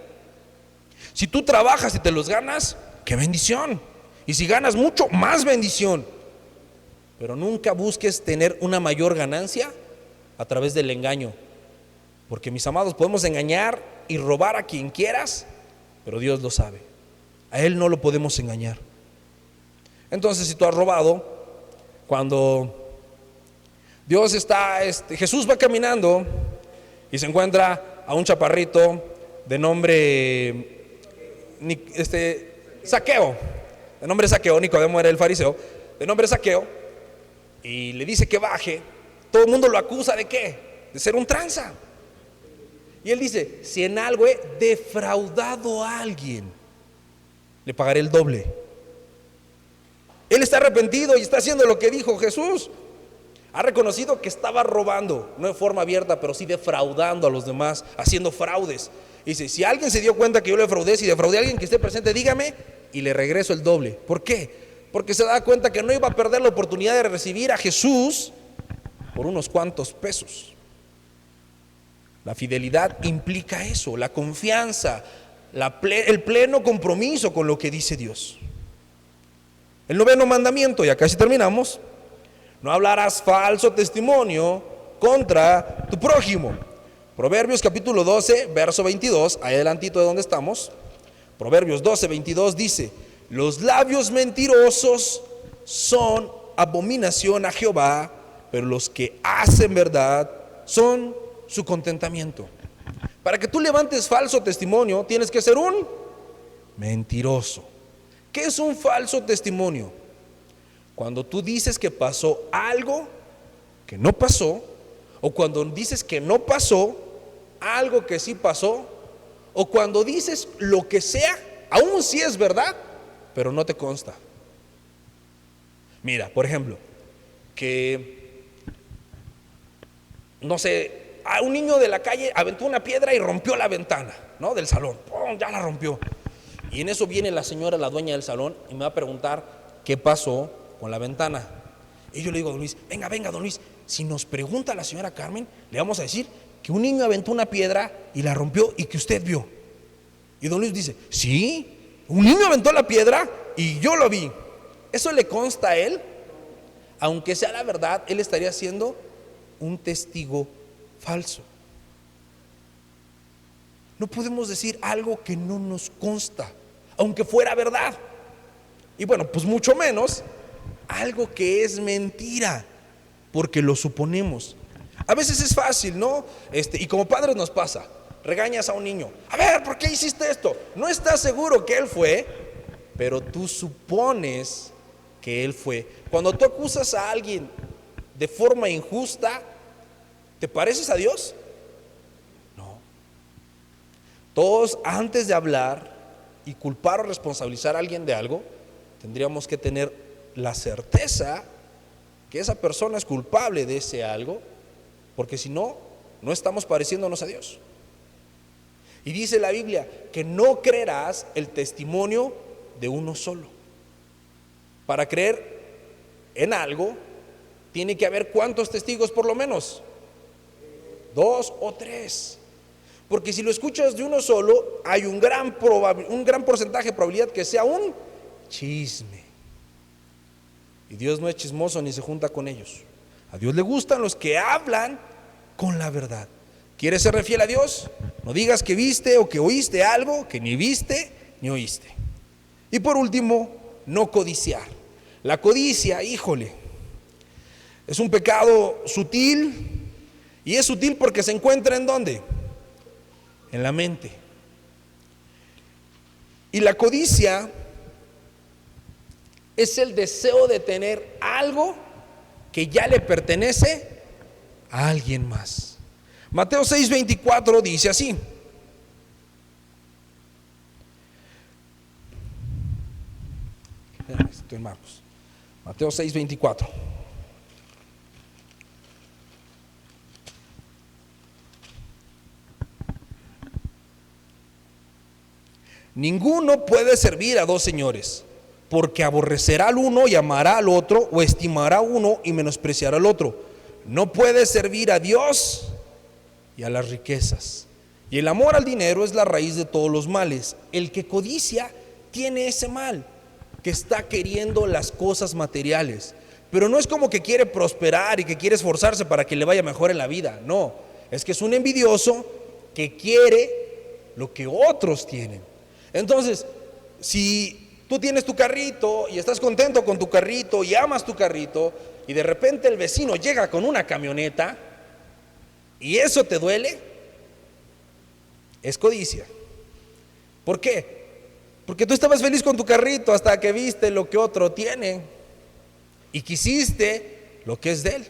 Si tú trabajas y te los ganas, ¡qué bendición! Y si ganas mucho, más bendición. Pero nunca busques tener una mayor ganancia a través del engaño. Porque, mis amados, podemos engañar y robar a quien quieras, pero Dios lo sabe. A Él no lo podemos engañar. Entonces, si tú has robado, cuando Jesús va caminando y se encuentra a un chaparrito de nombre Zaqueo, Nicodemo era el fariseo, de nombre Zaqueo, y le dice que baje. Todo el mundo lo acusa ¿de qué? De ser un tranza. Y él dice: si en algo he defraudado a alguien, le pagaré el doble. Él está arrepentido y está haciendo lo que dijo Jesús. Ha reconocido que estaba robando, no de forma abierta, pero sí defraudando a los demás, haciendo fraudes. Y dice: si alguien se dio cuenta que yo le defraudé, si defraudé a alguien que esté presente, dígame y le regreso el doble. ¿Por qué? Porque se da cuenta que no iba a perder la oportunidad de recibir a Jesús por unos cuantos pesos. La fidelidad implica eso, la confianza, el pleno compromiso con lo que dice Dios. El 9º mandamiento, y casi terminamos: no hablarás falso testimonio contra tu prójimo. Proverbios capítulo 12, verso 22, ahí adelantito de donde estamos. Proverbios 12, 22 dice: los labios mentirosos son abominación a Jehová, pero los que hacen verdad son su contentamiento. Para que tú levantes falso testimonio, tienes que ser un mentiroso. ¿Qué es un falso testimonio? Cuando tú dices que pasó algo que no pasó, o cuando dices que no pasó algo que sí pasó, o cuando dices lo que sea, aun si es verdad, pero no te consta. Mira, por ejemplo, que no sé, a un niño de la calle aventó una piedra y rompió la ventana, ¿no?, del salón. ¡Pum! Ya la rompió. Y en eso viene la señora, la dueña del salón, y me va a preguntar qué pasó con la ventana. Y yo le digo a don Luis: venga, don Luis, si nos pregunta la señora Carmen, le vamos a decir que un niño aventó una piedra y la rompió y que usted vio. Y don Luis dice: sí, un niño aventó la piedra y yo lo vi. Eso le consta a él. Aunque sea la verdad, él estaría siendo un testigo falso. No podemos decir algo que no nos consta, aunque fuera verdad. Y bueno, pues mucho menos algo que es mentira, porque lo suponemos. A veces es fácil, ¿no? Y como padres nos pasa. Regañas a un niño: a ver, ¿por qué hiciste esto? No estás seguro que él fue, pero tú supones que él fue. Cuando tú acusas a alguien de forma injusta, ¿te pareces a Dios? No. Todos, antes de hablar y culpar o responsabilizar a alguien de algo, tendríamos que tener la certeza que esa persona es culpable de ese algo, porque si no, no estamos pareciéndonos a Dios. Y dice la Biblia que no creerás el testimonio de uno solo. Para creer en algo, tiene que haber ¿cuántos testigos por lo menos? 2 o 3. Porque si lo escuchas de uno solo, hay un gran porcentaje de probabilidad que sea un chisme. Y Dios no es chismoso ni se junta con ellos. A Dios le gustan los que hablan con la verdad. ¿Quieres ser fiel a Dios? No digas que viste o que oíste algo que ni viste ni oíste. Y por último, no codiciar. La codicia, híjole, es un pecado sutil, y es sutil porque se encuentra ¿en dónde? En la mente. Y la codicia es el deseo de tener algo que ya le pertenece a alguien más. Mateo 6:24 dice así: estoy en Marcos. Mateo 6:24. Ninguno puede servir a dos señores, porque aborrecerá al uno y amará al otro, o estimará a uno y menospreciará al otro. No puede servir a Dios y a las riquezas. Y el amor al dinero es la raíz de todos los males. El que codicia tiene ese mal, que está queriendo las cosas materiales. Pero no es como que quiere prosperar y que quiere esforzarse para que le vaya mejor en la vida. No, es que es un envidioso que quiere lo que otros tienen. Entonces, si tú tienes tu carrito y estás contento con tu carrito y amas tu carrito, y de repente el vecino llega con una camioneta y eso te duele, es codicia. ¿Por qué? Porque tú estabas feliz con tu carrito hasta que viste lo que otro tiene y quisiste lo que es de él.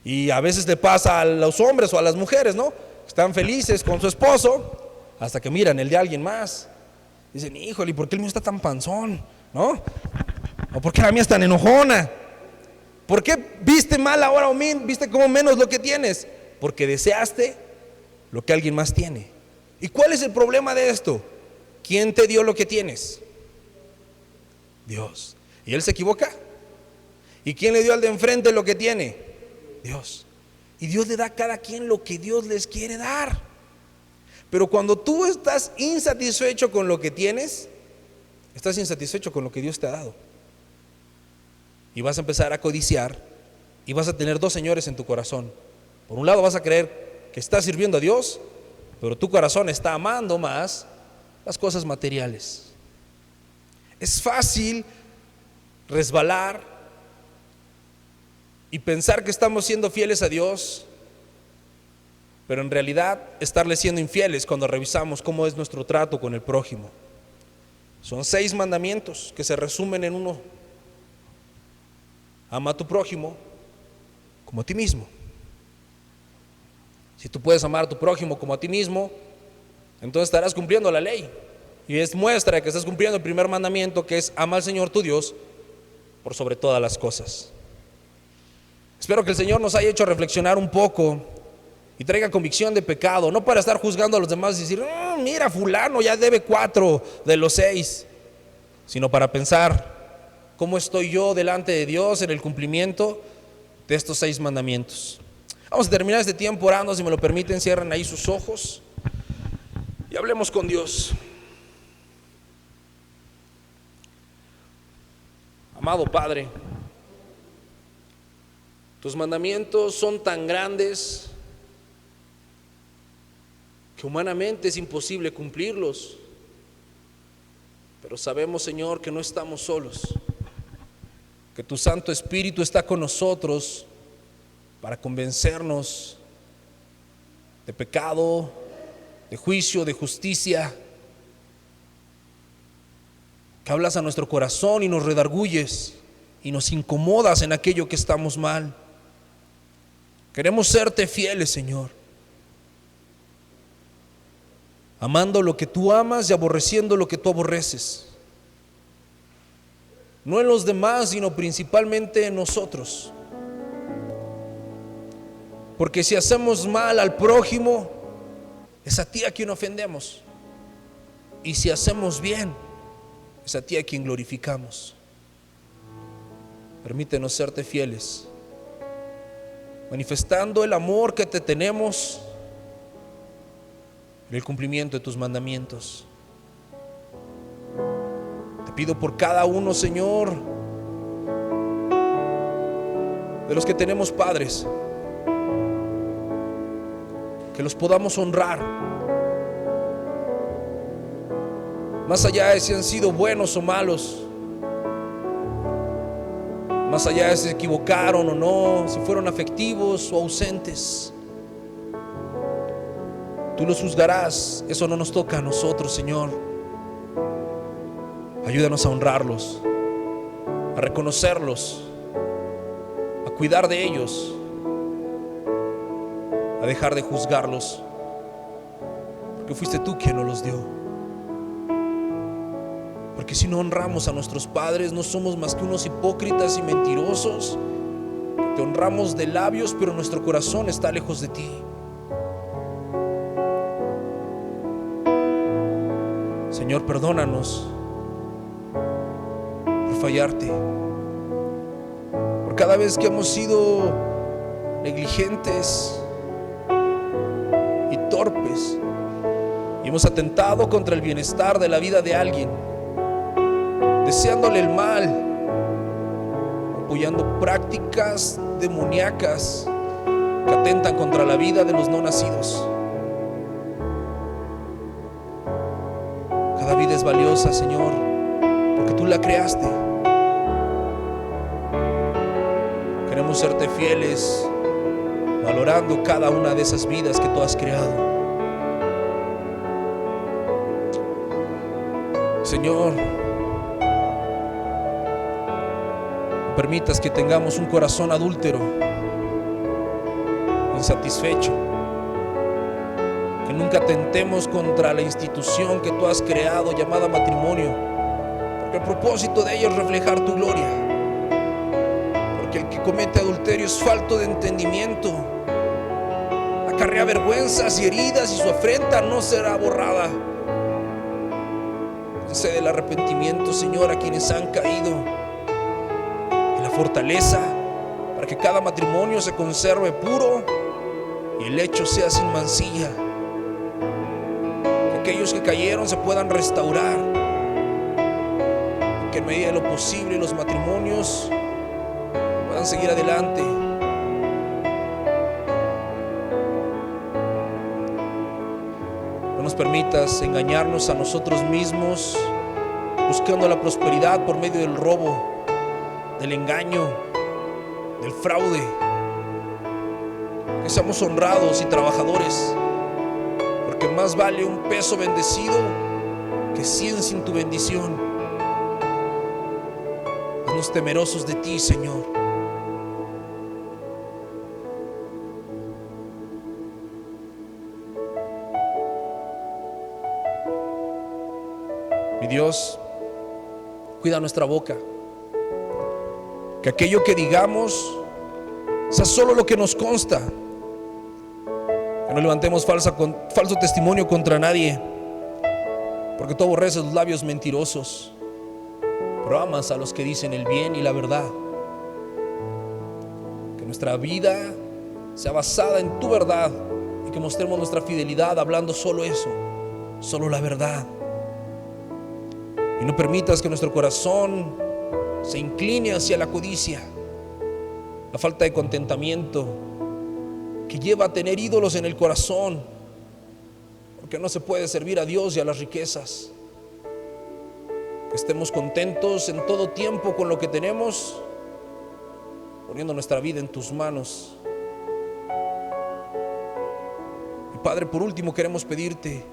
Y a veces le pasa a los hombres o a las mujeres, ¿no? Están felices con su esposo hasta que miran el de alguien más. Dicen, híjole, ¿por qué el mío está tan panzón? ¿No? ¿O por qué la mía es tan enojona? ¿Por qué viste mal ahora, viste como menos lo que tienes? Porque deseaste lo que alguien más tiene. ¿Y cuál es el problema de esto? ¿Quién te dio lo que tienes? Dios. ¿Y él se equivoca? ¿Y quién le dio al de enfrente lo que tiene? Dios. Y Dios le da a cada quien lo que Dios les quiere dar. Pero cuando tú estás insatisfecho con lo que tienes, estás insatisfecho con lo que Dios te ha dado. Y vas a empezar a codiciar y vas a tener dos señores en tu corazón. Por un lado vas a creer que estás sirviendo a Dios, pero tu corazón está amando más las cosas materiales. Es fácil resbalar y pensar que estamos siendo fieles a Dios, pero en realidad estarle siendo infieles cuando revisamos cómo es nuestro trato con el prójimo. Son 6 mandamientos que se resumen en uno: ama a tu prójimo como a ti mismo. Si tú puedes amar a tu prójimo como a ti mismo, entonces estarás cumpliendo la ley. Y es muestra de que estás cumpliendo el primer mandamiento, que es ama al Señor tu Dios por sobre todas las cosas. Espero que el Señor nos haya hecho reflexionar un poco y traiga convicción de pecado, no para estar juzgando a los demás y decir, mira, fulano ya debe 4 de los 6, sino para pensar, ¿cómo estoy yo delante de Dios en el cumplimiento de estos 6 mandamientos? Vamos a terminar este tiempo orando. Si me lo permiten, cierren ahí sus ojos y hablemos con Dios. Amado Padre, tus mandamientos son tan grandes que humanamente es imposible cumplirlos, pero sabemos, Señor, que no estamos solos, que tu Santo Espíritu está con nosotros para convencernos de pecado, de juicio, de justicia, que hablas a nuestro corazón y nos redarguyes y nos incomodas en aquello que estamos mal. Queremos serte fieles, Señor, amando lo que tú amas y aborreciendo lo que tú aborreces, no en los demás, sino principalmente en nosotros. Porque si hacemos mal al prójimo, es a ti a quien ofendemos, y si hacemos bien, es a ti a quien glorificamos. Permítenos serte fieles, manifestando el amor que te tenemos en el cumplimiento de tus mandamientos. Te pido por cada uno, Señor, de los que tenemos padres, que los podamos honrar, más allá de si han sido buenos o malos, más allá de si se equivocaron o no, si fueron afectivos o ausentes. Tú los juzgarás, eso no nos toca a nosotros, Señor. Ayúdanos a honrarlos, a reconocerlos, a cuidar de ellos, a dejar de juzgarlos, porque fuiste tú quien nos los dio. Porque si no honramos a nuestros padres, no somos más que unos hipócritas y mentirosos, que te honramos de labios, pero nuestro corazón está lejos de ti. Señor, perdónanos por fallarte, por cada vez que hemos sido negligentes y torpes y hemos atentado contra el bienestar de la vida de alguien, deseándole el mal, apoyando prácticas demoníacas que atentan contra la vida de los no nacidos. Cada vida es valiosa, Señor, porque tú la creaste. Queremos serte fieles, valorando cada una de esas vidas que tú has creado. Señor, no permitas que tengamos un corazón adúltero, insatisfecho, que nunca atentemos contra la institución que tú has creado llamada matrimonio, porque el propósito de ella es reflejar tu gloria. Porque el que comete adulterio es falto de entendimiento, acarrea vergüenzas y heridas, y su afrenta no será borrada. Concede el arrepentimiento, Señor, a quienes han caído, y la fortaleza para que cada matrimonio se conserve puro y el hecho sea sin mancilla. Que aquellos que cayeron se puedan restaurar, que en medida de lo posible los matrimonios puedan seguir adelante. No nos permitas engañarnos a nosotros mismos buscando la prosperidad por medio del robo, del engaño, del fraude. Que seamos honrados y trabajadores, porque más vale un peso bendecido que 100 sin tu bendición. Haznos temerosos de ti, Señor. Mi Dios, cuida nuestra boca, que aquello que digamos sea solo lo que nos consta, que no levantemos falso testimonio contra nadie, porque tú aborreces los labios mentirosos, pero amas a los que dicen el bien y la verdad. Que nuestra vida sea basada en tu verdad y que mostremos nuestra fidelidad hablando solo eso, solo la verdad. Y no permitas que nuestro corazón se incline hacia la codicia, la falta de contentamiento que lleva a tener ídolos en el corazón, porque no se puede servir a Dios y a las riquezas. Que estemos contentos en todo tiempo con lo que tenemos, poniendo nuestra vida en tus manos. Y Padre, por último queremos pedirte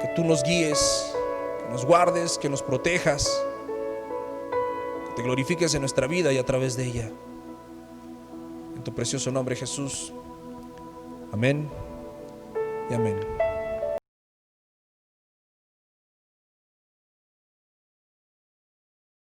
que tú nos guíes, que nos guardes, que nos protejas, que te glorifiques en nuestra vida y a través de ella. En tu precioso nombre, Jesús. Amén y amén.